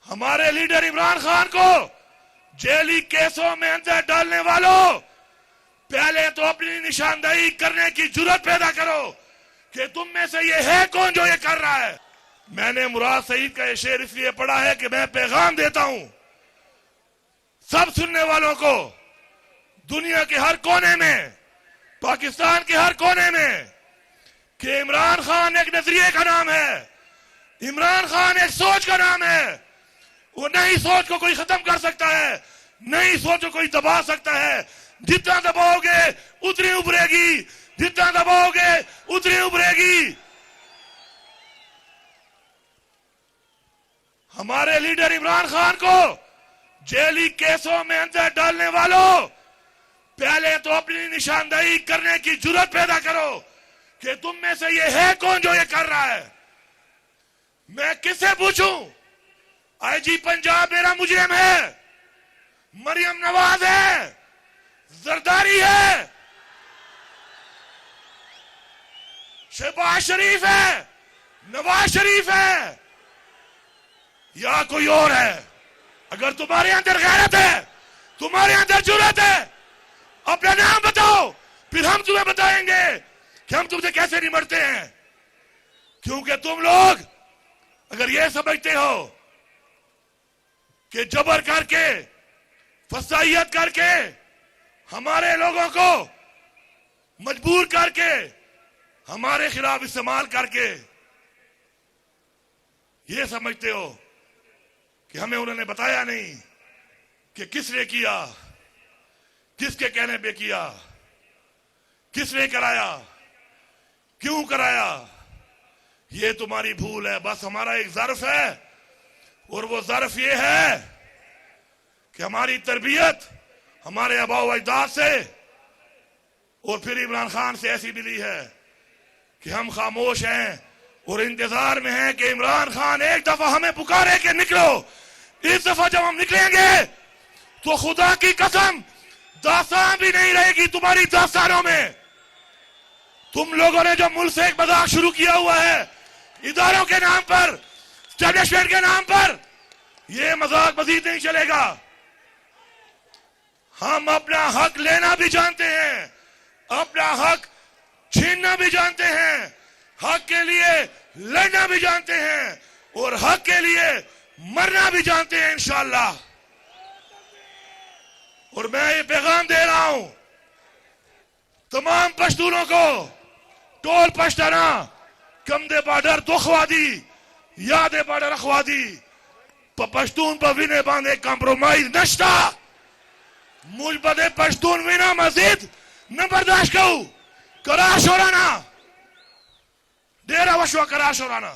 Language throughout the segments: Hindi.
हमारे लीडर इमरान खान को जेली केसों में अंदर डालने वालों, पहले तो अपनी निशानदेही करने की जुर्रत पैदा करो कि तुम में से ये है कौन जो ये कर रहा है। मैंने मुराद सईद का ये शेर इसलिए पढ़ा है कि मैं पैगाम देता हूं सब सुनने वालों को, दुनिया के हर कोने में, पाकिस्तान के हर कोने में, कि इमरान खान एक नजरिए का नाम है, इमरान खान एक सोच का नाम है। वो नई सोच को कोई खत्म कर सकता है, नई सोच को कोई दबा सकता है। जितना दबाओगे उतनी उभरेगी, जितना दबाओगे उतनी उभरेगी। हमारे लीडर इमरान खान को जेली केसों में अंदर डालने वालों, पहले तो अपनी निशानदेही करने की जुर्रत पैदा करो कि तुम में से ये है कौन जो ये कर रहा है। मैं किससे पूछूं? आईजी पंजाब मेरा मुजरिम है, मरियम नवाज है, जरदारी है, शहबाज शरीफ है, नवाज शरीफ है, या कोई और है? अगर तुम्हारे अंदर गैरत है, तुम्हारे अंदर जुर्रत है, अपना नाम बताओ, फिर हम तुम्हें बताएंगे कि हम तुमसे कैसे निमटते हैं। क्योंकि तुम लोग अगर ये समझते हो कि जबर करके, फसाइयत करके, हमारे लोगों को मजबूर करके, हमारे खिलाफ इस्तेमाल करके ये समझते हो कि हमें उन्होंने बताया नहीं कि किसने किया, किसके कहने पे किया, किसने कराया, क्यों कराया, ये तुम्हारी भूल है। बस हमारा एक ज़र्फ है और वो ज़र्फ ये है कि हमारी तरबियत हमारे आबा व अजदाद से और फिर इमरान खान से ऐसी मिली है कि हम खामोश हैं और इंतजार में हैं कि इमरान खान एक दफा हमें पुकारे कि निकलो। इस दफा जब हम निकलेंगे तो खुदा की कसम दास्तान भी नहीं रहेगी तुम्हारी दास्तानों में। तुम लोगों ने जो मुल्क से एक मजाक शुरू किया हुआ है इदारों के नाम पर, स्टैब्लिशमेंट के नाम पर, यह मजाक मजीद नहीं चलेगा। हम अपना हक लेना भी जानते हैं, अपना हक छीनना भी जानते हैं, हक के लिए लड़ना भी जानते हैं और हक के लिए मरना भी जानते हैं इंशाअल्लाह। और मैं ये पैगाम दे रहा हूं तमाम पश्तूनों को, टोल पश्ताना, कमदे बॉर्डर दुखवादी, यादे बॉर्डर अखवादी, पश्तून पर विने बांधे कॉम्प्रोमाइज नश्ता, मुझ बदे पश्तून विना मजीद न बर्दाश्त करूं। करार शोराना, डेरा वशवा करार शोराना,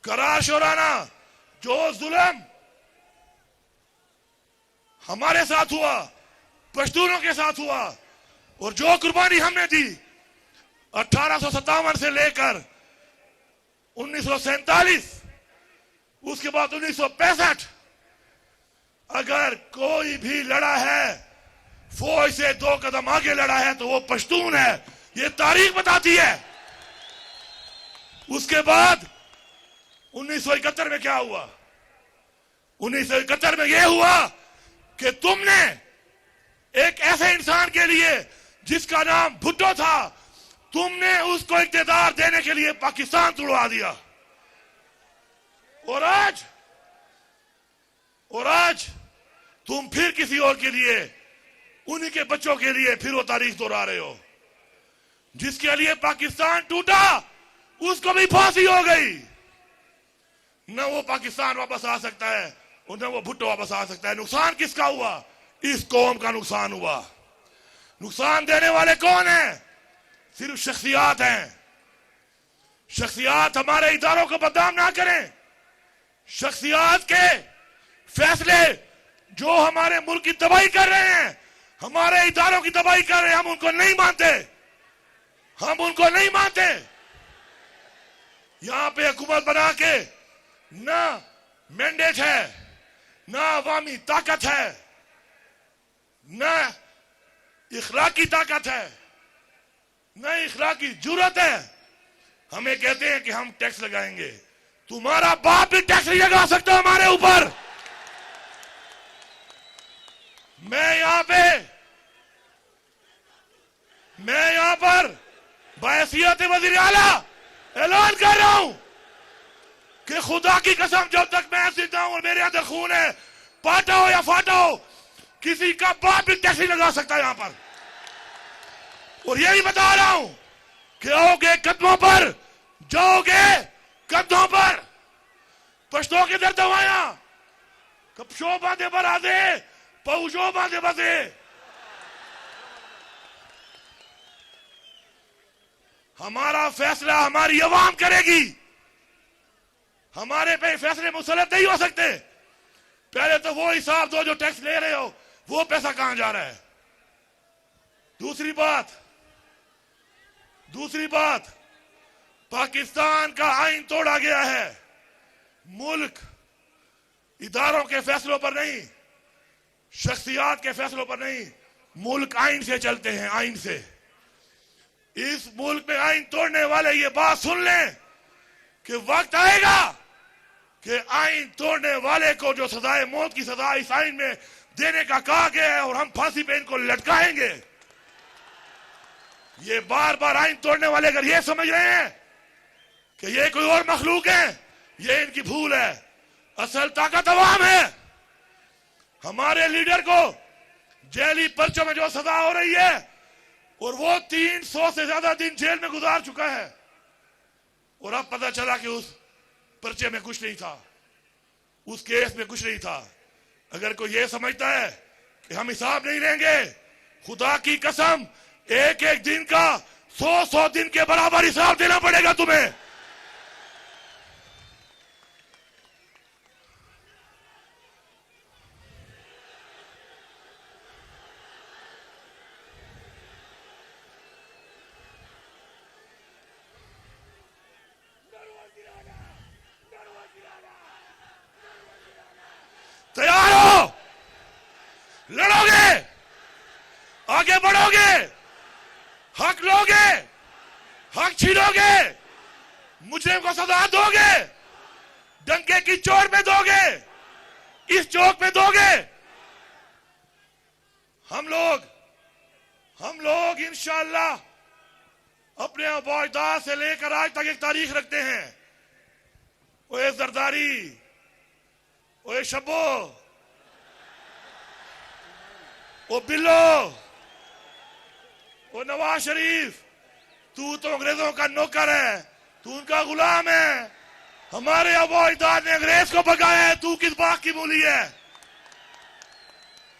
करार शोराना। जो जुल्म हमारे साथ हुआ, पश्तूनों के साथ हुआ, और जो कुर्बानी हमने दी 1857 से लेकर 1947, उसके बाद 1965, अगर कोई भी लड़ा है, फौज से 2 कदम आगे लड़ा है तो वो पश्तून है। ये तारीख बताती है। उसके बाद 1971 में क्या हुआ? 1971 में यह हुआ कि तुमने एक ऐसे इंसान के लिए जिसका नाम भुट्टो था, तुमने उसको इख्तियार देने के लिए पाकिस्तान तुड़वा दिया। और आज तुम फिर किसी और के लिए, उन्हीं के बच्चों के लिए फिर वो तारीख दोहरा रहे हो। जिसके लिए पाकिस्तान टूटा उसको भी फांसी हो गई। न वो पाकिस्तान वापस आ सकता है और न वो भुट्टो वापस आ सकता है। नुकसान किसका हुआ? इस कौम का नुकसान हुआ। नुकसान देने वाले कौन हैं? सिर्फ शख्सियात हैं। शख्सियात हमारे इदारों को बदनाम ना करें। शख्सियात के फैसले जो हमारे मुल्क की तबाही कर रहे हैं, हमारे इदारों की तबाही कर रहे हैं, हम उनको नहीं मानते, हम उनको नहीं मानते। यहां पे हुकूमत बना के ना मैंडेट है, ना अवामी ताकत है, ना इखलाकी ताकत है, ना इखलाकी जुर्रत है। हमें कहते हैं कि हम टैक्स लगाएंगे। तुम्हारा बाप भी टैक्स नहीं लगा सकता हमारे ऊपर। मैं यहां पर बहैसियत वज़ीर आला ऐलान कर रहा हूं कि खुदा की कसम जब तक मैं जिंदा हूं और मेरे अंदर खून है, पाटा हो या फाटा हो, किसी का बाप भी टैक्स नहीं लगा सकता यहां पर। और यही बता रहा हूं कि आओगे कदमों पर, जाओगे कदमों पर, पश्तो के दर दवाया कपशो बांधे पर आदे पहुंचो बांधे बसे। हमारा फैसला हमारी अवाम करेगी। हमारे पे फैसले मुसलत नहीं हो सकते। पहले तो वो हिसाब दो जो टैक्स ले रहे हो, वो पैसा कहां जा रहा है। दूसरी बात, पाकिस्तान का आइन तोड़ा गया है। मुल्क इदारों के फैसलों पर नहीं, शख्सियात के फैसलों पर नहीं, मुल्क आइन से चलते हैं, आइन से। इस मुल्क में आइन तोड़ने वाले ये बात सुन लें कि वक्त आएगा कि आइन तोड़ने वाले को जो सजाए मौत की सजा इस आइन में देने का कहा गया है और हम फांसी पे इनको लटकाएंगे। ये बार बार आइन तोड़ने वाले अगर ये समझ रहे हैं कि ये कोई और मखलूक है, ये इनकी भूल है। असल ताकत अवाम है। हमारे लीडर को जेली पर्चों में जो सजा हो रही है और वो 300 से ज्यादा दिन जेल में गुजार चुका है और अब पता चला कि उस पर्चे में कुछ नहीं था, उस केस में कुछ नहीं था। अगर कोई ये समझता है कि हम हिसाब नहीं लेंगे, खुदा की कसम एक एक दिन का 100 दिन के बराबर हिसाब देना पड़ेगा तुम्हें। तैयार हो? लड़ोगे, आगे बढ़ोगे, हक लोगे, हक छीनोगे, मुजरिम को सजा दोगे, डंके की चोट में दोगे, इस चौक में दोगे। हम लोग इंशाअल्लाह अपने अबोजदाद से लेकर आज तक एक तारीख रखते हैं। ओए जरदारी, ओए शब्बो, ओ बिल्लो, ओ नवाज शरीफ, तू तो अंग्रेजों का नौकर है, तू उनका गुलाम है। हमारे अबोजदाद ने अंग्रेज को भगाया है, तू किस बात की मूली है?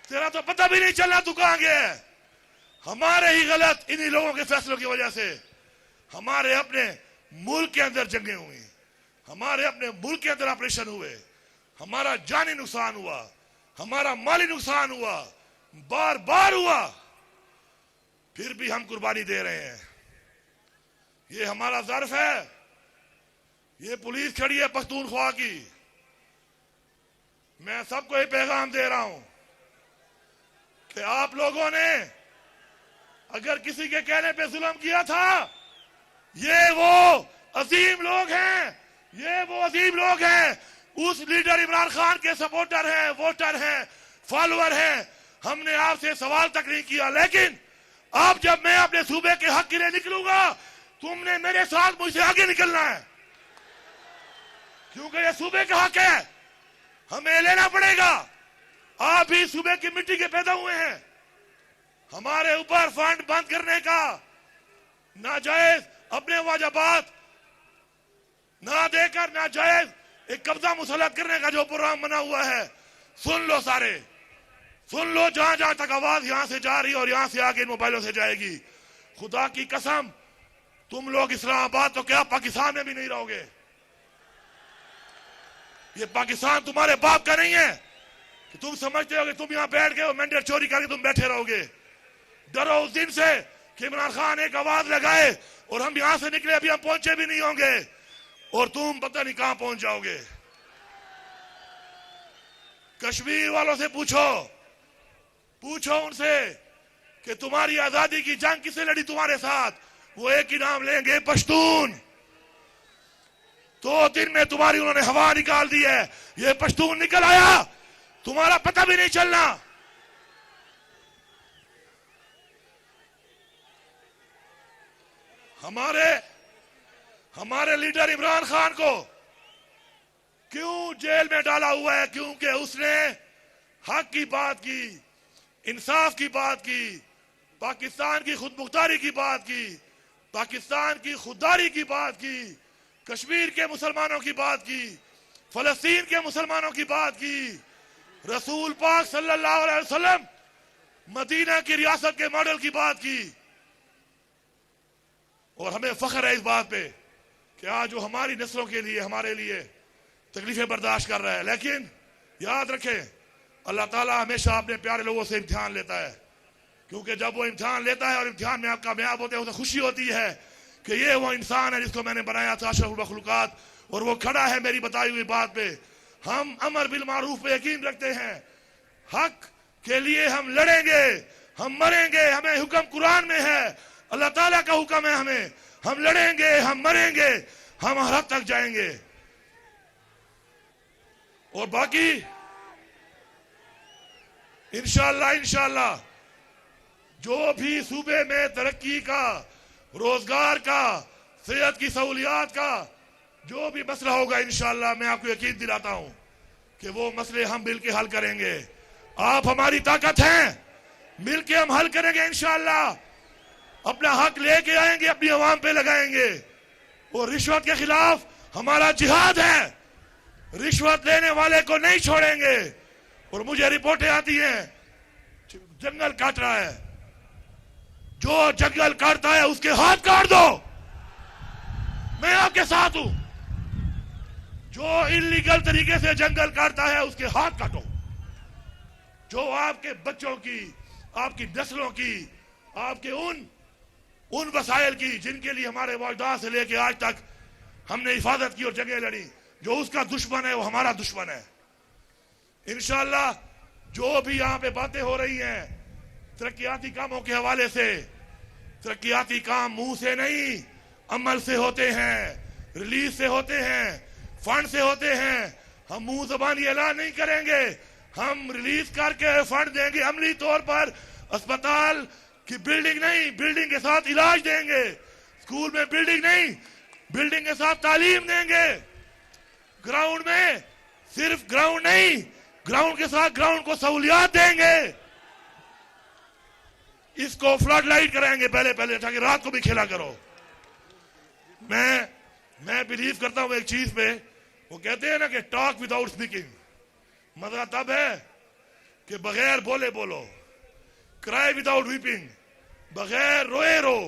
तेरा तो पता भी नहीं चलना तू कहां गया है। हमारे ही गलत इन्हीं लोगों के फैसलों की वजह से हमारे अपने मुल्क के अंदर जंगें हुई, हमारे अपने मुल्क के अंदर ऑपरेशन हुए, हमारा जानी नुकसान हुआ, हमारा माली नुकसान हुआ, बार बार हुआ, फिर भी हम कुर्बानी दे रहे हैं। ये हमारा ज़र्फ है। ये पुलिस खड़ी है पख्तूनख्वा की। मैं सबको ये पैगाम दे रहा हूं कि आप लोगों ने अगर किसी के कहने पे जुल्म किया था, ये वो अजीम लोग हैं, ये वो अजीम लोग हैं, उस लीडर इमरान खान के सपोर्टर हैं, वोटर हैं, फॉलोअर हैं। हमने आपसे सवाल तक नहीं किया, लेकिन अब जब मैं अपने सूबे के हक के लिए निकलूंगा, तुमने मेरे साथ मुझसे आगे निकलना है, क्योंकि ये सूबे का हक है, हमें लेना पड़ेगा। आप भी सूबे की मिट्टी के पैदा हुए हैं। हमारे ऊपर फंड बंद करने का, नाजायज अपने वाजबात ना देकर नाजायज एक कब्जा मुसलत करने का जो प्रोग्राम बना हुआ है, सुन लो सारे, सुन लो। जहां जहां तक आवाज यहां से जा रही है और यहां से आगे इन मोबाइलों से जाएगी, खुदा की कसम तुम लोग इस्लामाबाद तो क्या पाकिस्तान में भी नहीं रहोगे। ये पाकिस्तान तुम्हारे बाप का नहीं है कि तुम समझते हो कि तुम यहां बैठ गए और मैंडेट चोरी करके तुम बैठे रहोगे। डरो उस दिन से कि इमरान खान एक आवाज लगाए और हम यहां से निकले, अभी हम पहुंचे भी नहीं होंगे और तुम पता नहीं कहां पहुंच जाओगे। कश्मीर वालों से पूछो उनसे कि तुम्हारी आजादी की जंग किसने लड़ी तुम्हारे साथ। वो एक ही नाम लेंगे, पश्तून। 2 दिन में तुम्हारी उन्होंने हवा निकाल दी है। ये पश्तून निकल आया, तुम्हारा पता भी नहीं चलना। हमारे लीडर इमरान खान को क्यों जेल में डाला हुआ है? क्योंकि उसने हक की बात की, इंसाफ की बात की, पाकिस्तान की खुदमुख्तारी की बात की, पाकिस्तान की खुददारी की बात की, कश्मीर के मुसलमानों की बात की, फलस्तीन के मुसलमानों की बात की, रसूल पाक सल्लल्लाहु अलैहि वसल्लम मदीना की रियासत के मॉडल की बात की। और हमें फख्र है इस बात पे कि आज जो हमारी नस्लों के लिए, हमारे लिए तकलीफें बर्दाश्त कर रहा है। लेकिन याद रखें, अल्लाह ताला हमेशा अपने प्यारे लोगों से इम्तिहान लेता है, क्योंकि जब वो इम्तिहान लेता है और इम्तिहान में आप कामयाब होते हैं, उसे खुशी होती है कि ये वो इंसान है जिसको मैंने बनाया था, अशरफुल मखलूकात, और वो खड़ा है मेरी बताई हुई बात पे। हम अमर बिल मारूफ पे यकीन रखते हैं, हक के लिए हम लड़ेंगे, हम मरेंगे। हमें हुक्म कुरान में है, अल्लाह ताला का हुक्म है हमें, हम लड़ेंगे, हम मरेंगे, हम हर हद तक जाएंगे। और बाकी इंशाअल्लाह जो भी सूबे में तरक्की का, रोजगार का, सेहत की सहूलियात का जो भी मसला होगा, इंशाअल्लाह मैं आपको यकीन दिलाता हूं कि वो मसले हम मिलकर हल करेंगे। आप हमारी ताकत हैं, मिलके हम हल करेंगे इंशाअल्लाह। अपना हक लेके आएंगे, अपनी आवाम पे लगाएंगे। और रिश्वत के खिलाफ हमारा जिहाद है, रिश्वत लेने वाले को नहीं छोड़ेंगे। और मुझे रिपोर्टें आती हैं जंगल काट रहा है, जो जंगल काटता है उसके हाथ काट दो, मैं आपके साथ हूं। जो इल्लीगल तरीके से जंगल काटता है उसके हाथ काटो। जो आपके बच्चों की, आपकी नस्लों की, आपके उन वसाइल की जिनके लिए हमारे वालिदैन से लेके आज तक हमने हिफाजत की और जंगें लड़ी, जो उसका दुश्मन है वो हमारा दुश्मन है। इंशाअल्लाह जो भी यहां पे बातें हो रही हैं तरक्याती कामों के हवाले से, तरक्याती काम मुंह से नहीं अमल से होते हैं, रिलीज से होते हैं, फंड से होते हैं। हम मुंह जबानी ऐलान नहीं करेंगे, हम रिलीज करके फंड देंगे अमली तौर पर। अस्पताल की बिल्डिंग नहीं, बिल्डिंग के साथ इलाज देंगे। स्कूल में बिल्डिंग नहीं, बिल्डिंग के साथ तालीम देंगे। ग्राउंड में सिर्फ ग्राउंड नहीं, ग्राउंड के साथ ग्राउंड को सहूलियात देंगे। इसको फ्लड लाइट कराएंगे पहले ताकि रात को भी खेला करो। मैं बिलीव करता हूं एक चीज पे, वो कहते हैं ना कि टॉक विदाउट स्पीकिंग। मजा तब है कि बगैर बोले बोलो, क्राई विदाउट वीपिंग, बगैर रोए रो,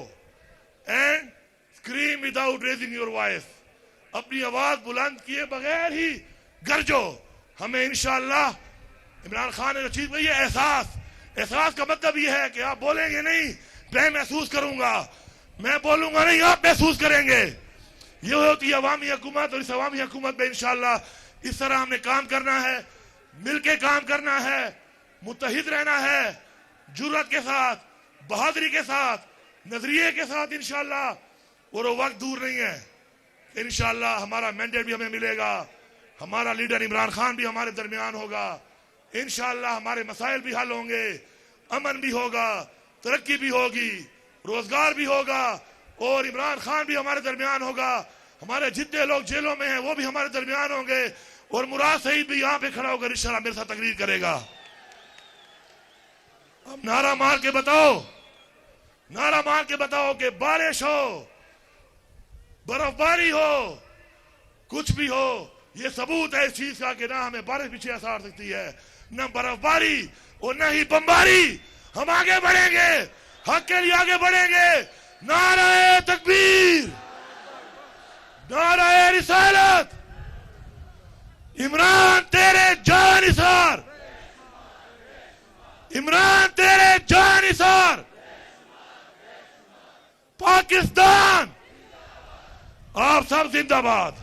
and scream without raising your voice, अपनी आवाज बुलंद किए बगैर ही गरजो। हमें इंशाअल्लाह इमरान खान ने जो चीज कही है, एहसास का मतलब ये है कि आप बोलेंगे नहीं, मैं महसूस करूंगा, मैं बोलूंगा नहीं, आप महसूस करेंगे। ये होती है अवामी हुकूमत। और इस अवामी हुकूमत में इंशाअल्लाह इस तरह हमने काम करना है, मिलके काम करना है, मुत्तहिद रहना है, जुर्रत के साथ, बहादुरी के साथ, नजरिए के साथ इंशाअल्लाह। और वो वक्त दूर नहीं है, इंशाअल्लाह हमारा मैंडेट भी हमें मिलेगा, हमारा लीडर इमरान खान भी हमारे दरमियान होगा। इंशाअल्लाह हमारे मसाइल भी हल होंगे, अमन भी होगा, तरक्की भी होगी, रोजगार भी होगा, और इमरान खान भी हमारे दरमियान होगा। हमारे जितने लोग जेलों में हैं वो भी हमारे दरमियान होंगे। और मुराद सईद भी यहाँ पे खड़ा होकर इंशाअल्लाह मेरे साथ तकरीर करेगा। अब नारा मार के बताओ कि बारिश हो, बर्फबारी हो, कुछ भी हो, ये सबूत है इस चीज का कि ना हमें बारिश पीछे आसार सकती है, न बर्फबारी और न ही बमबारी। हम आगे बढ़ेंगे, हक के लिए आगे बढ़ेंगे। नारे तकबीर, नारे रिसालत, इमरान तेरे जानिसार, इमरान तेरे जानिसार, पाकिस्तान आप सब जिंदाबाद।